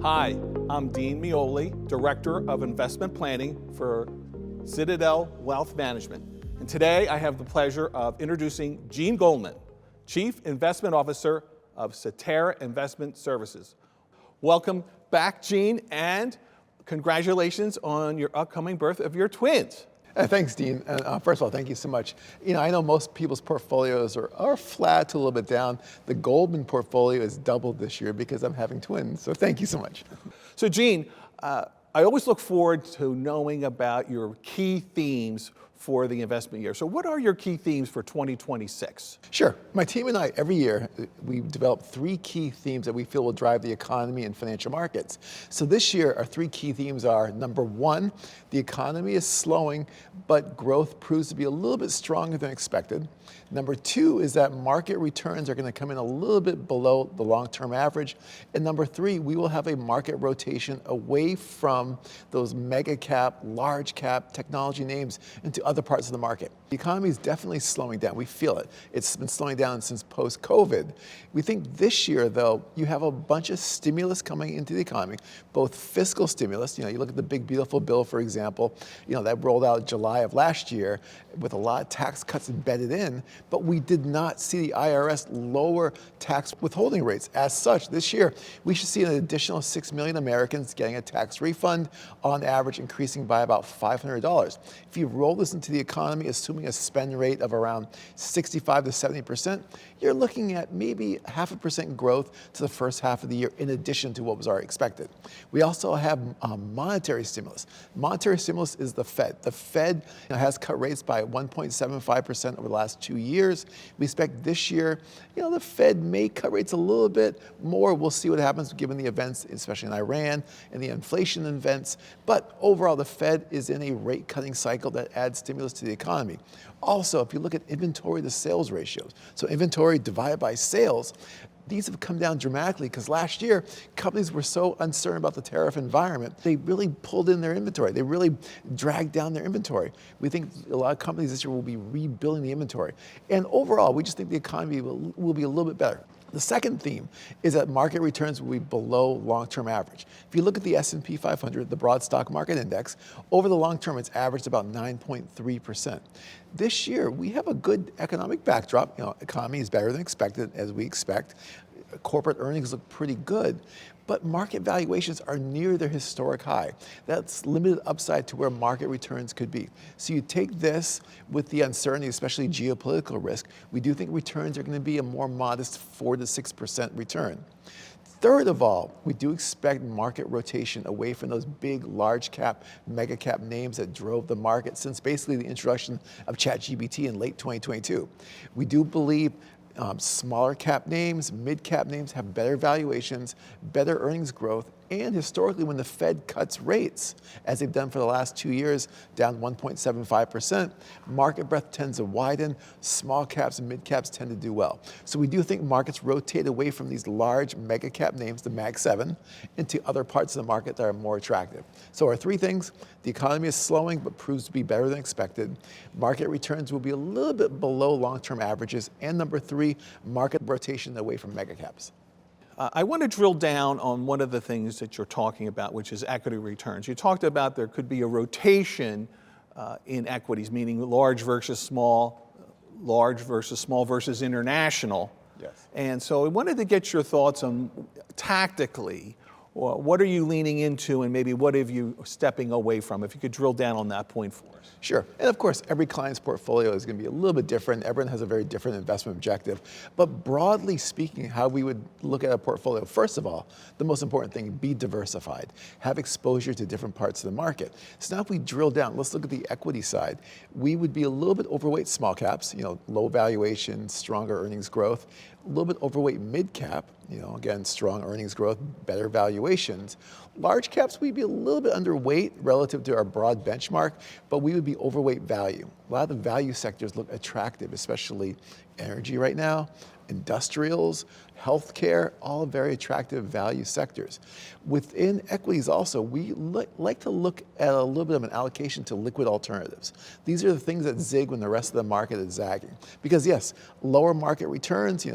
Hi, I'm Dean Mioli, Director of Investment Planning for Citadel Wealth Management. And today I have the pleasure of introducing Gene Goldman, Chief Investment Officer of Citadel Investment Services. Welcome back, Gene, and congratulations on your upcoming birth of your twins. Thanks, Dean. First of all, thank you so much. I know most people's portfolios are flat to a little bit down. The Goldman portfolio is doubled this year because I'm having twins, so thank you so much. So, Gene, I always look forward to knowing about your key themes for the investment year. So what are your key themes for 2026? Sure. My team and I, every year, we develop three key themes that we feel will drive the economy and financial markets. So this year, our three key themes are, number one, the economy is slowing, but growth proves to be a little bit stronger than expected. Number two is that market returns are going to come in a little bit below the long-term average. And number three, we will have a market rotation away from those mega cap, large cap technology names into other parts of the market. The economy is definitely slowing down. We feel it. It's been slowing down since post-COVID. We think this year, though, you have a bunch of stimulus coming into the economy, both fiscal stimulus. You look at the big, beautiful bill, for example, that rolled out July of last year with a lot of tax cuts embedded in, but we did not see the IRS lower tax withholding rates. As such, this year, we should see an additional 6 million Americans getting a tax refund, on average increasing by about $500. If you roll this into the economy, assuming a spend rate of around 65 to 70%, you're looking at maybe 0.5% growth to the first half of the year in addition to what was already expected. We also have monetary stimulus. Monetary stimulus is the Fed. The Fed has cut rates by 1.75% over the last 2 years. We expect this year, the Fed may cut rates a little bit more. We'll see what happens given the events, especially in Iran and the inflation events. But overall, the Fed is in a rate cutting cycle that adds stimulus to the economy. Also, if you look at inventory to sales ratios, so inventory divided by sales, these have come down dramatically because last year, companies were so uncertain about the tariff environment, they really pulled in their inventory. They really dragged down their inventory. We think a lot of companies this year will be rebuilding the inventory. And overall, we just think the economy will be a little bit better. The second theme is that market returns will be below long-term average. If you look at the S&P 500, the broad stock market index, over the long term, it's averaged about 9.3%. This year, we have a good economic backdrop. Economy is better than expected, as we expect. Corporate earnings look pretty good, but market valuations are near their historic high. That's limited upside to where market returns could be. So you take this with the uncertainty, especially geopolitical risk, we do think returns are going to be a more modest 4 to 6% return. Third of all, we do expect market rotation away from those big, large cap, mega cap names that drove the market since basically the introduction of ChatGPT in late 2022. We do believe smaller cap names, mid cap names have better valuations, better earnings growth, and historically when the Fed cuts rates, as they've done for the last 2 years, down 1.75%, market breadth tends to widen, small caps and mid caps tend to do well. So we do think markets rotate away from these large mega cap names, the Mag 7, into other parts of the market that are more attractive. So our three things: the economy is slowing but proves to be better than expected, market returns will be a little bit below long-term averages, and number three, market rotation away from mega caps. I want to drill down on one of the things that you're talking about, which is equity returns. You talked about there could be a rotation in equities, meaning large versus small versus international. Yes. And so I wanted to get your thoughts on tactically, what are you leaning into and maybe what have you stepping away from? If you could drill down on that point for us. Sure. And of course, every client's portfolio is going to be a little bit different. Everyone has a very different investment objective. But broadly speaking, how we would look at a portfolio, first of all, the most important thing, be diversified. Have exposure to different parts of the market. So now if we drill down, let's look at the equity side. We would be a little bit overweight small caps, low valuation, stronger earnings growth. A little bit overweight mid cap, again, strong earnings growth, better valuations. Large caps, we'd be a little bit underweight relative to our broad benchmark, but we would be overweight value. A lot of the value sectors look attractive, especially energy right now, industrials, healthcare, all very attractive value sectors. Within equities also, we like to look at a little bit of an allocation to liquid alternatives. These are the things that zig when the rest of the market is zagging. Because yes, lower market returns,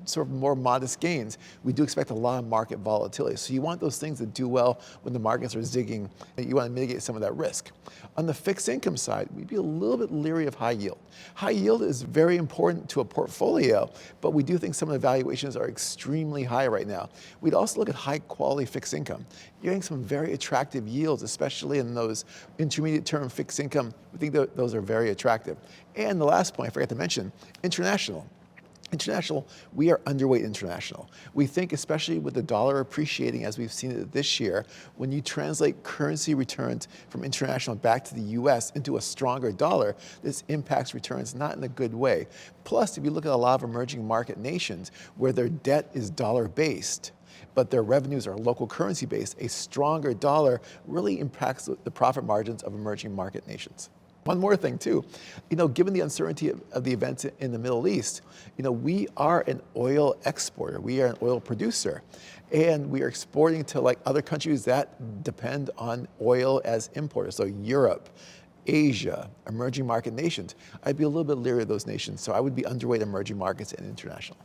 sort of more modest gains, we do expect a lot of market volatility. So you want those things that do well when the markets are zigging, and you want to mitigate some of that risk. On the fixed income side, we'd be a little bit leery of high yield. High yield is very important to a portfolio, but we do think some of the valuations are extremely high right now. We'd also look at high quality fixed income. You're getting some very attractive yields, especially in those intermediate term fixed income. We think that those are very attractive. And the last point I forgot to mention, international. International, we are underweight international. We think, especially with the dollar appreciating as we've seen it this year, when you translate currency returns from international back to the US into a stronger dollar, this impacts returns not in a good way. Plus, if you look at a lot of emerging market nations where their debt is dollar-based, but their revenues are local currency based, a stronger dollar really impacts the profit margins of emerging market nations. One more thing too, given the uncertainty of the events in the Middle East, we are an oil exporter, we are an oil producer, and we are exporting to like other countries that depend on oil as importers, so Europe, Asia, emerging market nations. I'd be a little bit leery of those nations, so I would be underweight emerging markets and international.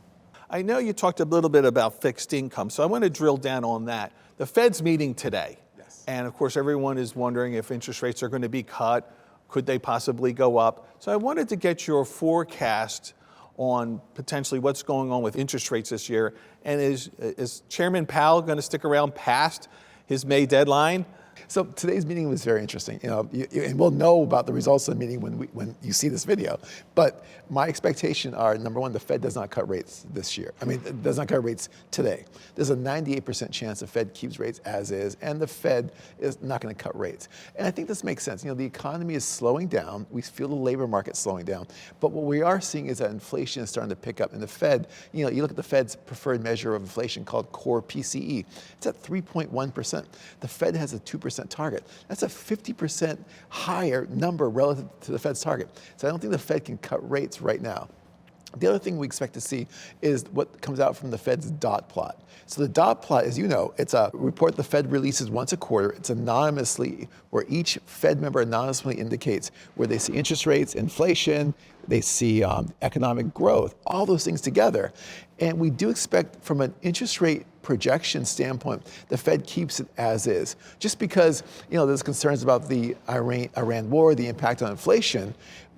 I know you talked a little bit about fixed income, so I want to drill down on that. The Fed's meeting today, Yes. And of course everyone is wondering if interest rates are going to be cut. Could they possibly go up? So I wanted to get your forecast on potentially what's going on with interest rates this year. And is Chairman Powell going to stick around past his May deadline? So today's meeting was very interesting, and we'll know about the results of the meeting when you see this video. But my expectation are, number one, the Fed does not cut rates this year. It does not cut rates today. There's a 98% chance the Fed keeps rates as is, and the Fed is not going to cut rates. And I think this makes sense. The economy is slowing down. We feel the labor market slowing down. But what we are seeing is that inflation is starting to pick up. And the Fed, you look at the Fed's preferred measure of inflation called core PCE. It's at 3.1%. The Fed has a 2% target. That's a 50% higher number relative to the Fed's target. So I don't think the Fed can cut rates right now. The other thing we expect to see is what comes out from the Fed's dot plot. So the dot plot, as you know, it's a report the Fed releases once a quarter. It's anonymously, where each Fed member anonymously indicates where they see interest rates, inflation, they see economic growth, all those things together. And we do expect from an interest rate projection standpoint, the Fed keeps it as is. Just because, there's concerns about the Iran war, the impact on inflation.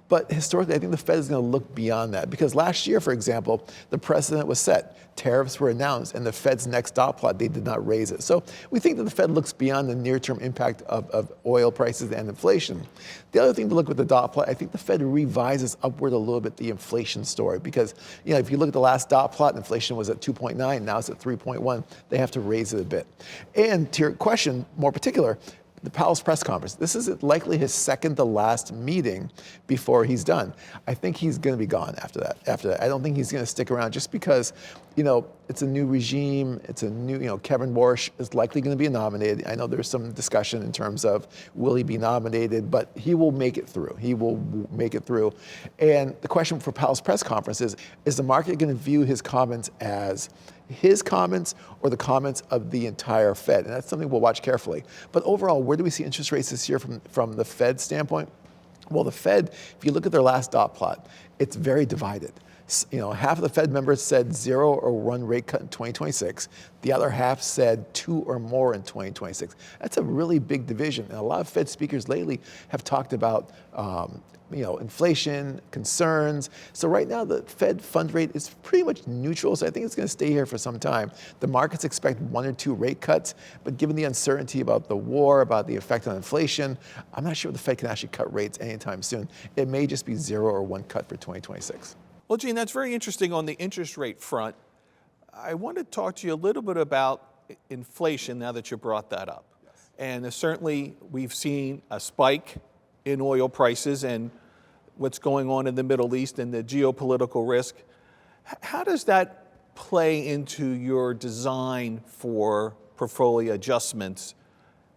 But historically, I think the Fed is going to look beyond that. Because last year, for example, the precedent was set. Tariffs were announced, and the Fed's next dot plot, they did not raise it. So we think that the Fed looks beyond the near-term impact of oil prices and inflation. The other thing to look with the dot plot, I think the Fed revises upward a little bit the inflation story. Because if you look at the last dot plot, inflation was at 2.9, now it's at 3.1. They have to raise it a bit. And to your question, more particular, the Powell's press conference. This is likely his second to last meeting before he's done. I think he's going to be gone after that. I don't think he's going to stick around just because, it's a new regime. It's a new, Kevin Warsh is likely going to be nominated. I know there's some discussion in terms of will he be nominated, but he will make it through. He will make it through. And the question for Powell's press conference is the market going to view his comments as his comments or the comments of the entire Fed? And that's something we'll watch carefully. But overall, where do we see interest rates this year from the Fed standpoint? Well, the Fed, if you look at their last dot plot, it's very divided. Half of the Fed members said 0 or 1 rate cut in 2026. The other half said 2 or more in 2026. That's a really big division. And a lot of Fed speakers lately have talked about inflation, concerns. So right now the Fed fund rate is pretty much neutral. So I think it's going to stay here for some time. The markets expect 1 or 2 rate cuts, but given the uncertainty about the war, about the effect on inflation, I'm not sure if the Fed can actually cut rates anytime soon. It may just be 0 or 1 cut for 2026. Well, Gene, that's very interesting on the interest rate front. I want to talk to you a little bit about inflation now that you brought that up. Yes. And certainly we've seen a spike in oil prices and what's going on in the Middle East and the geopolitical risk. How does that play into your design for portfolio adjustments?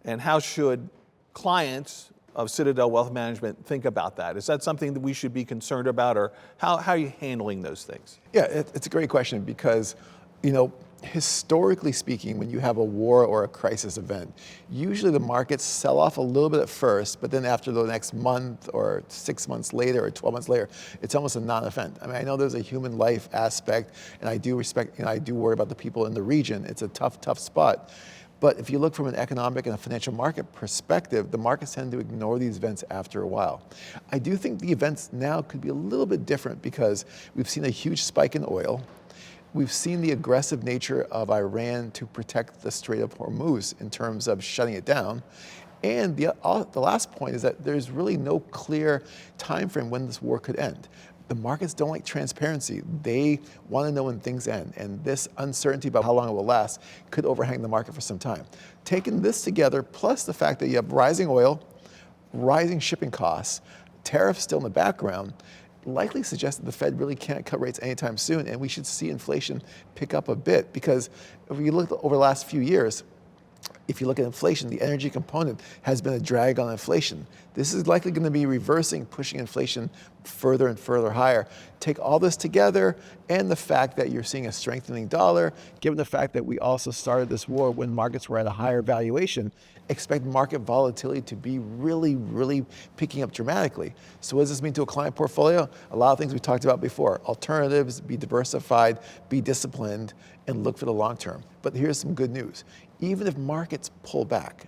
And how should clients of Citadel Wealth Management think about that? Is that something that we should be concerned about, or how are you handling those things? Yeah, it's a great question because, historically speaking, when you have a war or a crisis event, usually the markets sell off a little bit at first, but then after the next month or 6 months later or 12 months later, it's almost a non-event. I mean, I know there's a human life aspect, and I do respect, I do worry about the people in the region. It's a tough spot. But if you look from an economic and a financial market perspective, the markets tend to ignore these events after a while. I do think the events now could be a little bit different because we've seen a huge spike in oil. We've seen the aggressive nature of Iran to protect the Strait of Hormuz in terms of shutting it down. And the last point is that there's really no clear time frame when this war could end. The markets don't like transparency. They want to know when things end. And this uncertainty about how long it will last could overhang the market for some time. Taking this together, plus the fact that you have rising oil, rising shipping costs, tariffs still in the background, likely suggests that the Fed really can't cut rates anytime soon, and we should see inflation pick up a bit. Because if you look over the last few years, if you look at inflation, the energy component has been a drag on inflation. This is likely going to be reversing, pushing inflation further and further higher. Take all this together and the fact that you're seeing a strengthening dollar, given the fact that we also started this war when markets were at a higher valuation, expect market volatility to be really picking up dramatically. So what does this mean to a client portfolio? A lot of things we talked about before. Alternatives, be diversified, be disciplined, and look for the long term. But here's some good news. Even if markets pull back,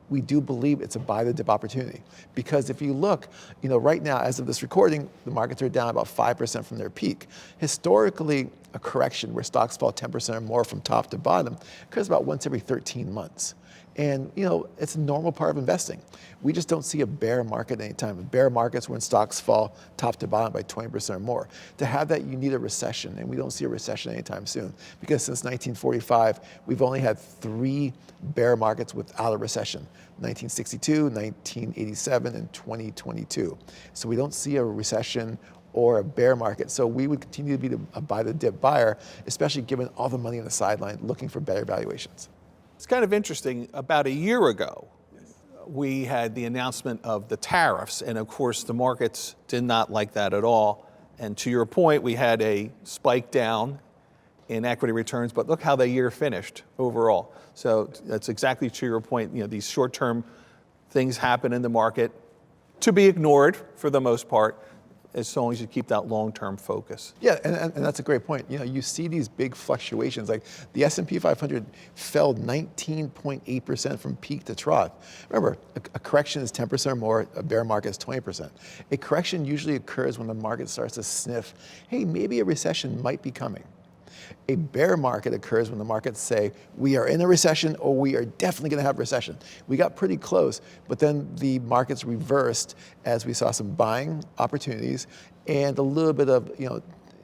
we do believe it's a buy the dip opportunity. Because if you look, right now, as of this recording, the markets are down about 5% from their peak. Historically, a correction where stocks fall 10% or more from top to bottom occurs about once every 13 months. And it's a normal part of investing. We just don't see a bear market anytime. Bear markets when stocks fall top to bottom by 20% or more. To have that, you need a recession, and we don't see a recession anytime soon. Because since 1945, we've only had 3 bear markets without a recession: 1962, 1987, and 2022. So we don't see a recession or a bear market. So we would continue to be a buy the dip buyer, especially given all the money on the sideline looking for better valuations. It's kind of interesting. About a year ago, we had the announcement of the tariffs, and of course the markets did not like that at all. And to your point, we had a spike down in equity returns, but look how the year finished overall. So that's exactly to your point. These short-term things happen in the market to be ignored for the most part, as long as you keep that long-term focus. Yeah, and that's a great point. You see these big fluctuations, like the S&P 500 fell 19.8% from peak to trough. Remember, a correction is 10% or more, a bear market is 20%. A correction usually occurs when the market starts to sniff, hey, maybe a recession might be coming. A bear market occurs when the markets say, we are in a recession or we are definitely going to have a recession. We got pretty close, but then the markets reversed as we saw some buying opportunities and a little bit of,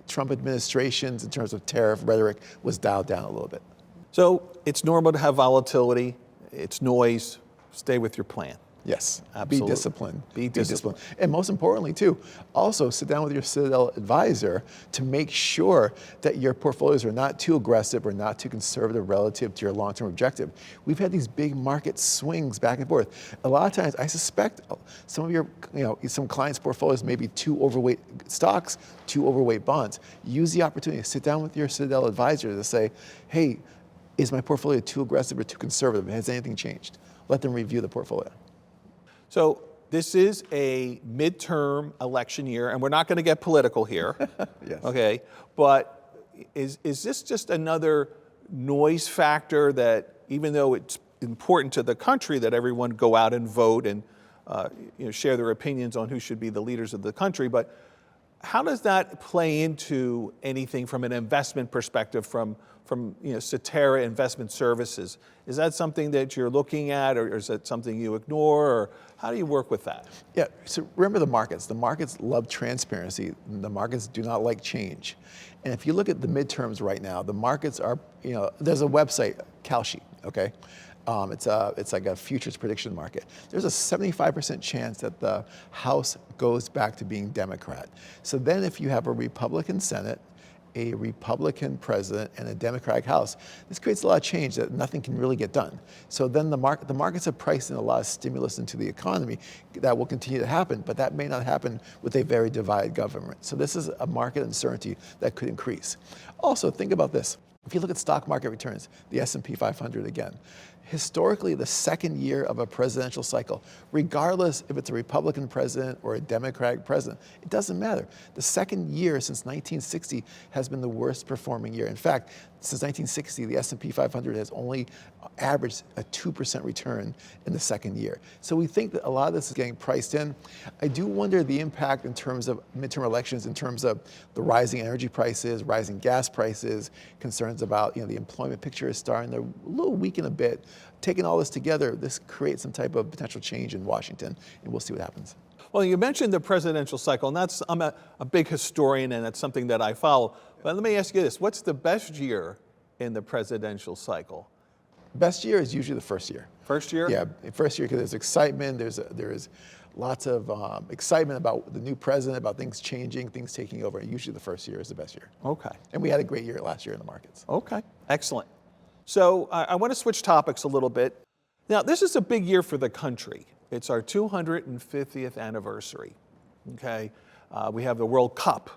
Trump administrations in terms of tariff rhetoric was dialed down a little bit. So it's normal to have volatility. It's noise. Stay with your plan. Yes, Absolutely. Be disciplined. Be disciplined. And most importantly, too, also sit down with your Citadel advisor to make sure that your portfolios are not too aggressive or not too conservative relative to your long-term objective. We've had these big market swings back and forth. A lot of times, I suspect some of your, some clients' portfolios may be too overweight stocks, too overweight bonds. Use the opportunity to sit down with your Citadel advisor to say, hey, is my portfolio too aggressive or too conservative? Has anything changed? Let them review the portfolio. So this is a midterm election year, and we're not going to get political here. Yes. Okay, but is this just another noise factor that, even though it's important to the country that everyone go out and vote and share their opinions on who should be the leaders of the country, but how does that play into anything from an investment perspective from Cetera Investment Services? Is that something that you're looking at, or is that something you ignore, or how do you work with that? Yeah, so remember the markets. The markets love transparency. The markets do not like change. And if you look at the midterms right now, the markets are, there's a website, Kalshi, okay? It's like a futures prediction market. There's a 75% chance that the House goes back to being Democrat. So then if you have a Republican Senate a Republican president and a Democratic House, this creates a lot of change that nothing can really get done. So then the markets have priced in a lot of stimulus into the economy that will continue to happen, but that may not happen with a very divided government. So this is a market uncertainty that could increase. Also, think about this. If you look at stock market returns, the S&P 500 again, historically the second year of a presidential cycle, regardless if it's a Republican president or a Democratic president, it doesn't matter. The second year since 1960 has been the worst performing year. In fact, since 1960, the S&P 500 has only averaged a 2% return in the second year. So we think that a lot of this is getting priced in. I do wonder the impact in terms of midterm elections, in terms of the rising energy prices, rising gas prices, concerns about the employment picture is starting to a little weaken a bit. Taking all this together, this creates some type of potential change in Washington, and we'll see what happens. Well, you mentioned the presidential cycle, and I'm a big historian, and it's something that I follow. But let me ask you this: what's the best year in the presidential cycle? Best year is usually the first year. First year? Yeah, first year because there's excitement. There is lots of excitement about the new president, about things changing, things taking over. Usually the first year is the best year. Okay. And we had a great year last year in the markets. Okay, excellent. So I want to switch topics a little bit. Now, this is a big year for the country. It's our 250th anniversary, okay? We have the World Cup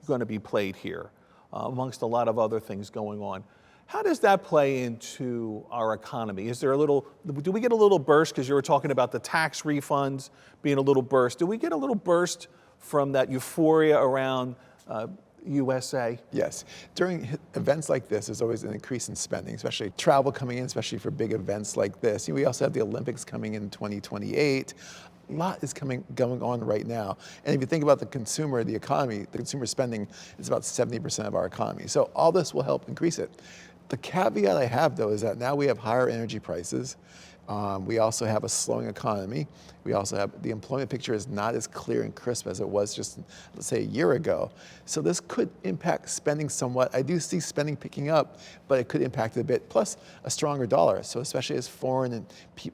going to be played here, amongst a lot of other things going on. How does that play into our economy? Is there do we get a little burst, because you were talking about the tax refunds being a little burst? Do we get a little burst from that euphoria around USA? Yes. During events like this, there's always an increase in spending, especially travel coming in, especially for big events like this. We also have the Olympics coming in 2028. A lot is going on right now. And if you think about the consumer, the economy, the consumer spending is about 70% of our economy. So all this will help increase it. The caveat I have, though, is that now we have higher energy prices. We also have a slowing economy. We also have the employment picture is not as clear and crisp as it was just, let's say, a year ago. So this could impact spending somewhat. I do see spending picking up, but it could impact it a bit. Plus a stronger dollar. So especially as foreign and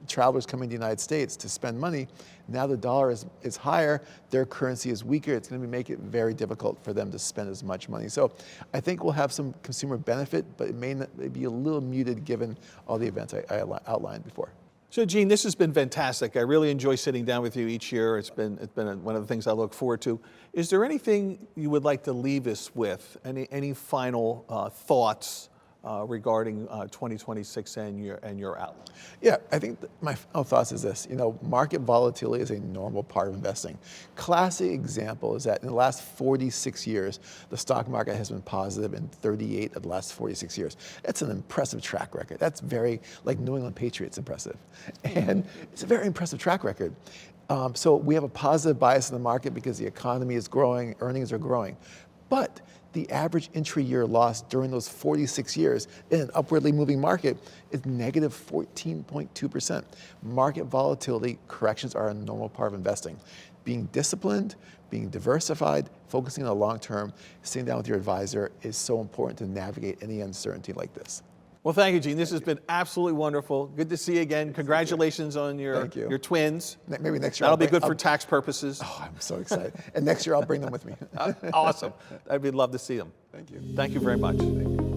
travelers coming to the United States to spend money, now the dollar is higher, their currency is weaker. It's going to make it very difficult for them to spend as much money. So I think we'll have some consumer benefit, but it may be a little muted given all the events I outlined before. So, Gene, this has been fantastic. I really enjoy sitting down with you each year. It's been one of the things I look forward to. Is there anything you would like to leave us with? Any final thoughts regarding 2026 and your outlook? Yeah, I think my final thoughts is this. Market volatility is a normal part of investing. Classic example is that in the last 46 years, the stock market has been positive in 38 of the last 46 years. That's an impressive track record. That's very, like New England Patriots impressive. And it's a very impressive track record. So we have a positive bias in the market because the economy is growing, earnings are growing. But the average intra-year loss during those 46 years in an upwardly moving market is negative 14.2%. Market volatility corrections are a normal part of investing. Being disciplined, being diversified, focusing on the long term, sitting down with your advisor is so important to navigate any uncertainty like this. Well, thank you, Gene. This has been absolutely wonderful. Good to see you again. Congratulations on your twins. Maybe next year. That'll be good for tax purposes. Oh, I'm so excited. And next year I'll bring them with me. Awesome. I'd love to see them. Thank you. Thank you very much. Thank you.